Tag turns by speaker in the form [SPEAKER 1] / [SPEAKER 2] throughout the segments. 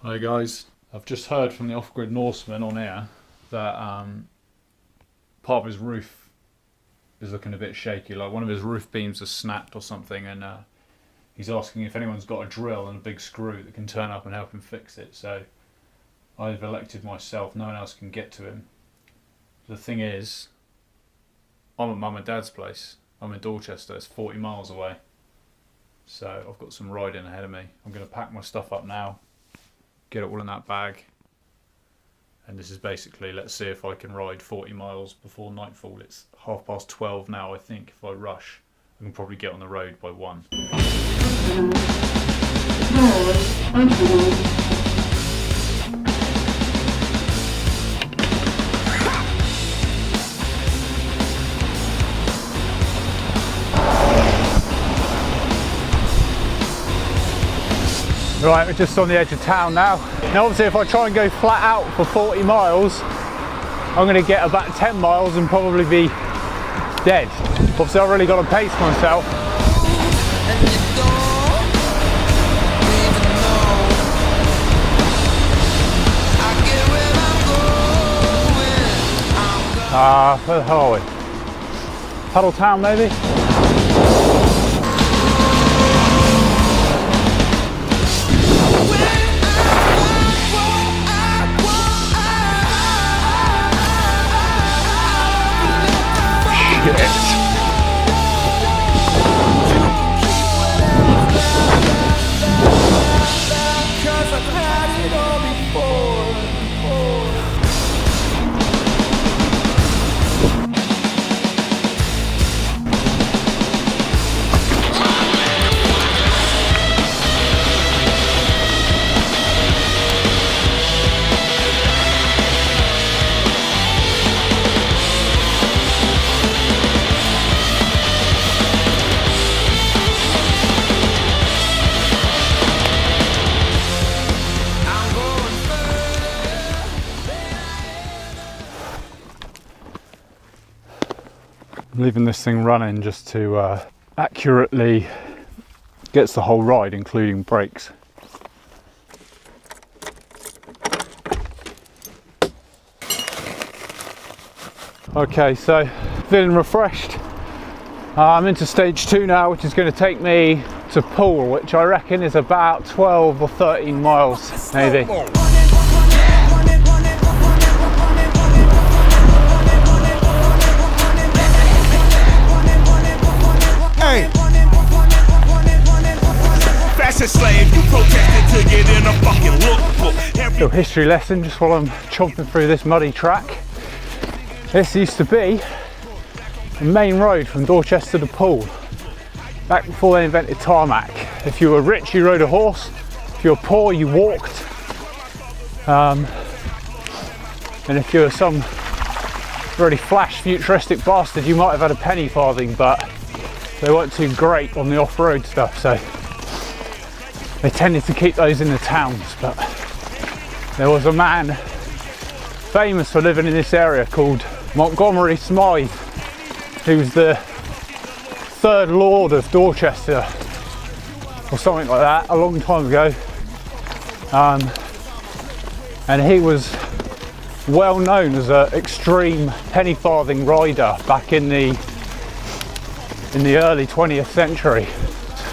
[SPEAKER 1] Hi guys, I've just heard from the off-grid Norseman on air that part of his roof is looking a bit shaky, like one of his roof beams has snapped or something, and he's asking if anyone's got a drill and a big screw that can turn up and help him fix it. So I've elected myself, no one else can get to him. The thing is, I'm at Mum and Dad's place. I'm in Dorchester, it's 40 miles away. So I've got some riding ahead of me. I'm going to pack my stuff up now, get it all in that bag, and this is basically, let's see if I can ride 40 miles before nightfall. It's 12:30 now. I think if I rush I can probably get on the road by 1. Right, we're just on the edge of town now. Now obviously if I try and go flat out for 40 miles, I'm going to get about 10 miles and probably be dead. Obviously I've really got to pace myself. Where the hell are we? Puddle Town maybe? I'm leaving this thing running just to accurately gets the whole ride, including brakes. Okay, so feeling refreshed. I'm into stage 2 now, which is going to take me to Poole, which I reckon is about 12 or 13 miles maybe.
[SPEAKER 2] Slave, you protested to get in a fucking lookbook.
[SPEAKER 1] Little history lesson just while I'm chomping through this muddy track. This used to be the main road from Dorchester to Poole, back before they invented tarmac. If you were rich, you rode a horse. If you were poor, you walked. And if you were some really flash futuristic bastard, you might have had a penny farthing, but they weren't too great on the off-road stuff, so they tended to keep those in the towns. But there was a man famous for living in this area called Montgomery Smythe, who was the 3rd Lord of Dorchester or something like that a long time ago, and he was well known as an extreme penny farthing rider back in the early 20th century.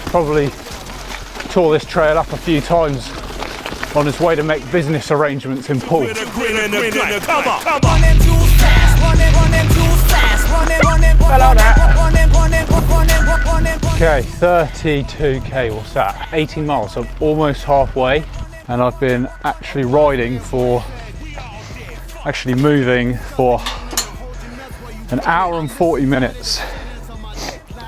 [SPEAKER 1] Probably tore this trail up a few times on his way to make business arrangements in Poole. Okay, 32k, what's that? 18 miles, so I'm almost halfway, and I've been actually moving for an hour and 40 minutes.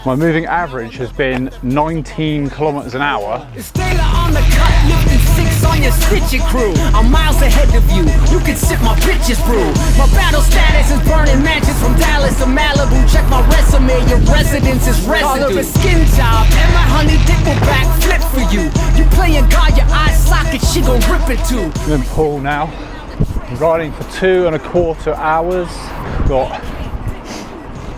[SPEAKER 1] My moving average has been 19 kilometers an hour.
[SPEAKER 3] It's Taylor on the cut, lifting 6 on your stitching crew. I'm miles ahead of you, you can sip my bitches brew. My battle status is burning matches from Dallas to Malibu. Check my resume, your residence is residue. Call her a skin job, and my honey dick will backflip for you. You playing God, your eye socket, she gon' rip it too.
[SPEAKER 1] I'm in Poole now. I'm riding for 2.25 hours. Got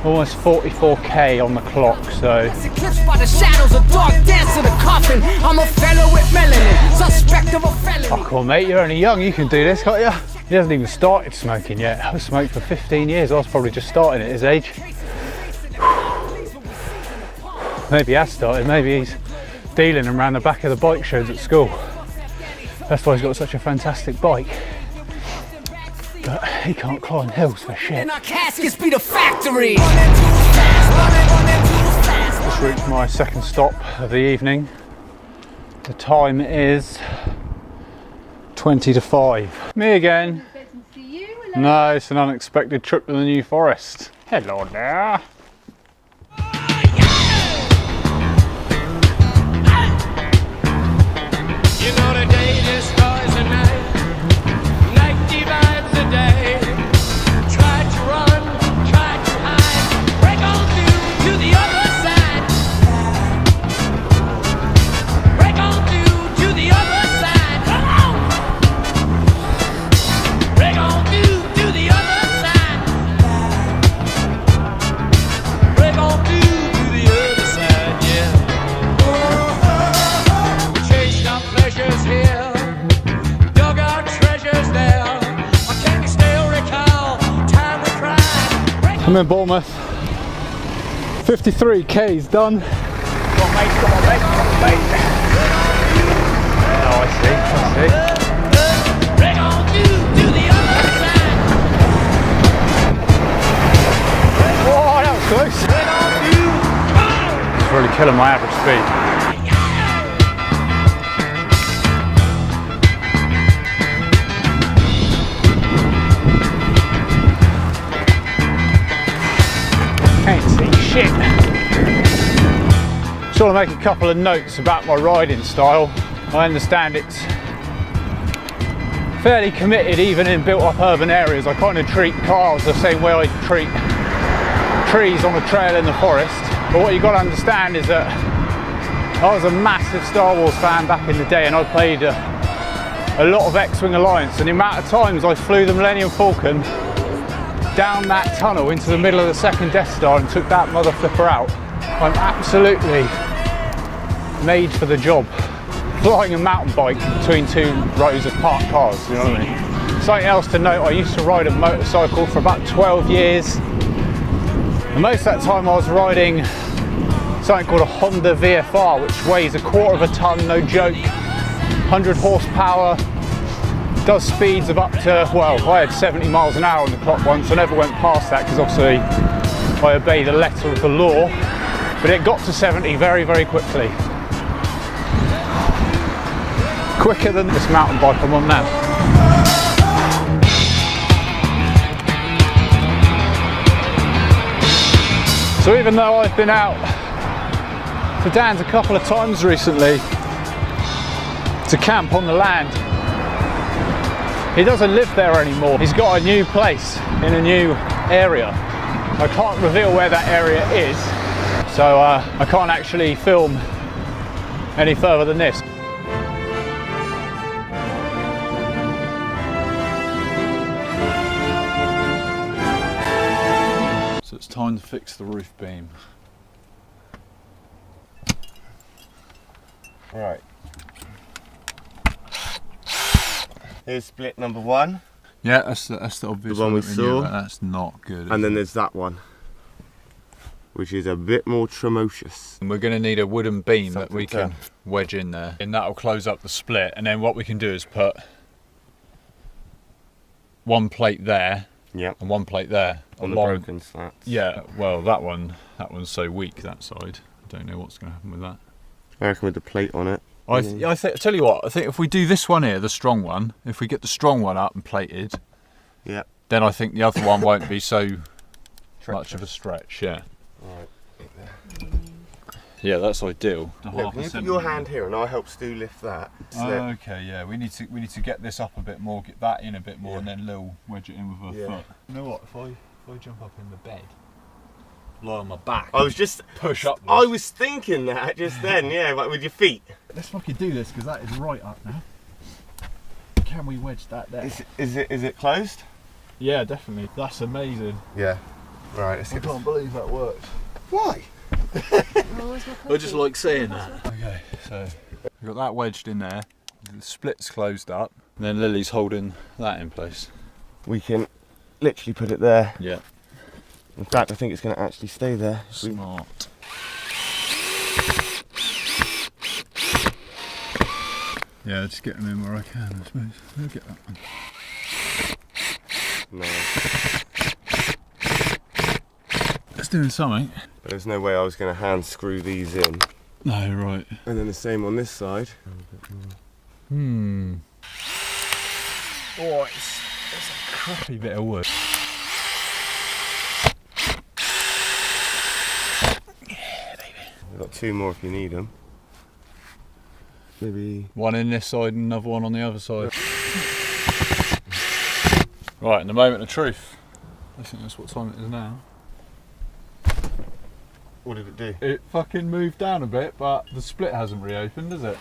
[SPEAKER 1] Almost 44k on the clock, so
[SPEAKER 3] Eclipsed by the shadows, a dark dance of the coffin. I'm a fellow with melanin, suspect of a felony.
[SPEAKER 1] oh, come on mate, you're only young, you can do this, can't you? He hasn't even started smoking yet. I've smoked for 15 years, I was probably just starting at his age. Maybe he has started, maybe he's dealing them around the back of the bike shows at school. That's why he's got such a fantastic bike. But he can't climb hills for shit.
[SPEAKER 3] And our caskets be the factory.
[SPEAKER 1] Just reached my second stop of the evening. The time is 20 to 5. Me again. No, it's an unexpected trip to the New Forest. Hello there.
[SPEAKER 4] You know the day destroys the night, night divides the day. Try to run, try to hide, break on through to the other side. Break on through to the other side. Come on! Break on through to the other side. Break on through to the other side, yeah. Chased our pleasures here, dug our treasures there. Or can you still recall time we cried?
[SPEAKER 1] I'm in Bournemouth. 53k's done.
[SPEAKER 4] Come on, mate, come on, mate, come on, mate.
[SPEAKER 1] Oh, I see.
[SPEAKER 4] Break on through to the other side.
[SPEAKER 1] Oh, that was close.
[SPEAKER 4] Break on through.
[SPEAKER 1] It's really killing my average speed. Can't see shit. Just want to make a couple of notes about my riding style. I understand it's fairly committed even in built up urban areas. I kind of treat cars the same way I treat trees on a trail in the forest. But what you've got to understand is that I was a massive Star Wars fan back in the day, and I played a lot of X-Wing Alliance, and the amount of times I flew the Millennium Falcon down that tunnel into the middle of the second Death Star and took that mother flipper out. I'm absolutely made for the job. Flying a mountain bike between two rows of parked cars, you know what I mean? Something else to note, I used to ride a motorcycle for about 12 years. And most of that time I was riding something called a Honda VFR, which weighs 1/4 of a ton, no joke, 100 horsepower, does speeds of up to, well, I had 70 miles an hour on the clock once. I never went past that because obviously I obey the letter of the law, but it got to 70 very, very quickly. Quicker than this mountain bike I'm on now. So even though I've been out to Dan's a couple of times recently to camp on the land, he doesn't live there anymore. He's got a new place in a new area. I can't reveal where that area is, so I can't actually film any further than this. So it's time to fix the roof beam.
[SPEAKER 5] Right. Here's split number 1.
[SPEAKER 1] Yeah, that's the obvious
[SPEAKER 5] one we
[SPEAKER 1] that
[SPEAKER 5] saw.
[SPEAKER 1] but that's not good.
[SPEAKER 5] And then there's that one, which is a bit more tremendous.
[SPEAKER 1] And we're going to need a wooden beam that we
[SPEAKER 5] Something
[SPEAKER 1] can wedge in there, and that'll close up the split. And then what we can do is put one plate there,
[SPEAKER 5] Yep.
[SPEAKER 1] and one plate there
[SPEAKER 5] On the
[SPEAKER 1] along-
[SPEAKER 5] broken slats.
[SPEAKER 1] Yeah, well, that one's so weak, that side. I don't know what's going to happen with that.
[SPEAKER 5] I reckon with the plate on it.
[SPEAKER 1] I tell you what, I think if we do this one here, the strong one, if we get the strong one up and plated,
[SPEAKER 5] Yeah.
[SPEAKER 1] then I think the other one won't be so much of a stretch. Yeah.
[SPEAKER 5] Alright.
[SPEAKER 1] Yeah, that's ideal.
[SPEAKER 5] Yeah, can you put your hand here and I'll help Stu lift that.
[SPEAKER 1] Oh, okay, yeah. We need to get this up a bit more, get that in a bit more,
[SPEAKER 5] Yeah.
[SPEAKER 1] and then Lil wedge it in with her
[SPEAKER 5] Yeah.
[SPEAKER 1] foot. You know what? If I jump up in the bed, lie on my back,
[SPEAKER 5] I was just
[SPEAKER 1] push up.
[SPEAKER 5] I was thinking that just then, yeah, like with your feet.
[SPEAKER 1] Let's fucking do this because that is right up now. Can we wedge that there?
[SPEAKER 5] Is it closed?
[SPEAKER 1] Yeah, definitely. That's amazing.
[SPEAKER 5] Yeah.
[SPEAKER 1] Right, let's
[SPEAKER 6] I
[SPEAKER 1] get this.
[SPEAKER 6] can't believe that worked.
[SPEAKER 5] Why?
[SPEAKER 6] I just like saying that.
[SPEAKER 1] Okay, so we've got that wedged in there, the split's closed up, and then Lily's holding that in place.
[SPEAKER 5] We can literally put it there.
[SPEAKER 1] Yeah.
[SPEAKER 5] In fact, I think it's going to actually stay there.
[SPEAKER 1] Smart. Yeah, just get them in where I can, I suppose. I'll get that one.
[SPEAKER 5] No.
[SPEAKER 1] It's doing something.
[SPEAKER 5] But there's no way I was going to hand screw these in.
[SPEAKER 1] No, right.
[SPEAKER 5] And then the same on this side.
[SPEAKER 1] Oh, it's a crappy bit of wood.
[SPEAKER 5] We've got 2 more if you need them. Maybe.
[SPEAKER 1] One in this side and another one on the other side. Right, in the moment of truth. I think that's what time it is now.
[SPEAKER 5] What did it do?
[SPEAKER 1] It fucking moved down a bit, but the split hasn't reopened, has it?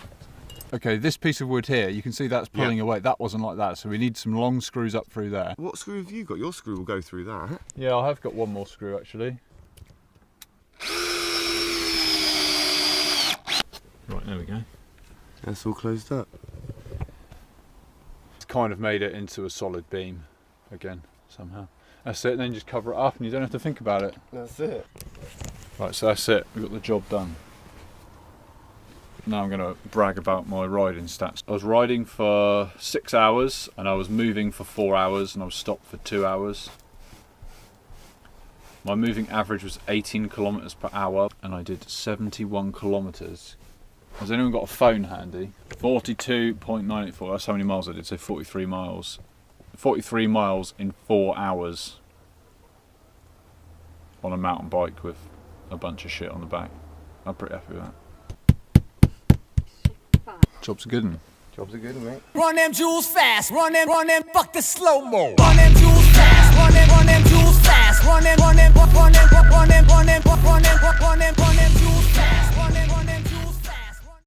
[SPEAKER 1] Okay, this piece of wood here, you can see that's pulling away. That wasn't like that, so we need some long screws up through there.
[SPEAKER 5] What screw have you got? Your screw will go through that.
[SPEAKER 1] Yeah, I have got one more screw actually. Right, there we go.
[SPEAKER 5] That's all closed up.
[SPEAKER 1] It's kind of made it into a solid beam again, somehow. That's it, and then just cover it up and you don't have to think about it.
[SPEAKER 5] That's it.
[SPEAKER 1] Right, so that's it, we've got the job done. Now I'm going to brag about my riding stats. I was riding for 6 hours and I was moving for 4 hours and I was stopped for 2 hours. My moving average was 18 kilometres per hour and I did 71 kilometres. Has anyone got a phone handy? 42.984, that's how many miles I did, so 43 miles. 43 miles in 4 hours on a mountain bike with a bunch of shit on the back. I'm pretty happy with that. Job's a good one.
[SPEAKER 5] Job's a good one, mate.
[SPEAKER 3] Run them jewels fast, run them, fuck the slow-mo. Run them jewels fast, run them jewels fast, run them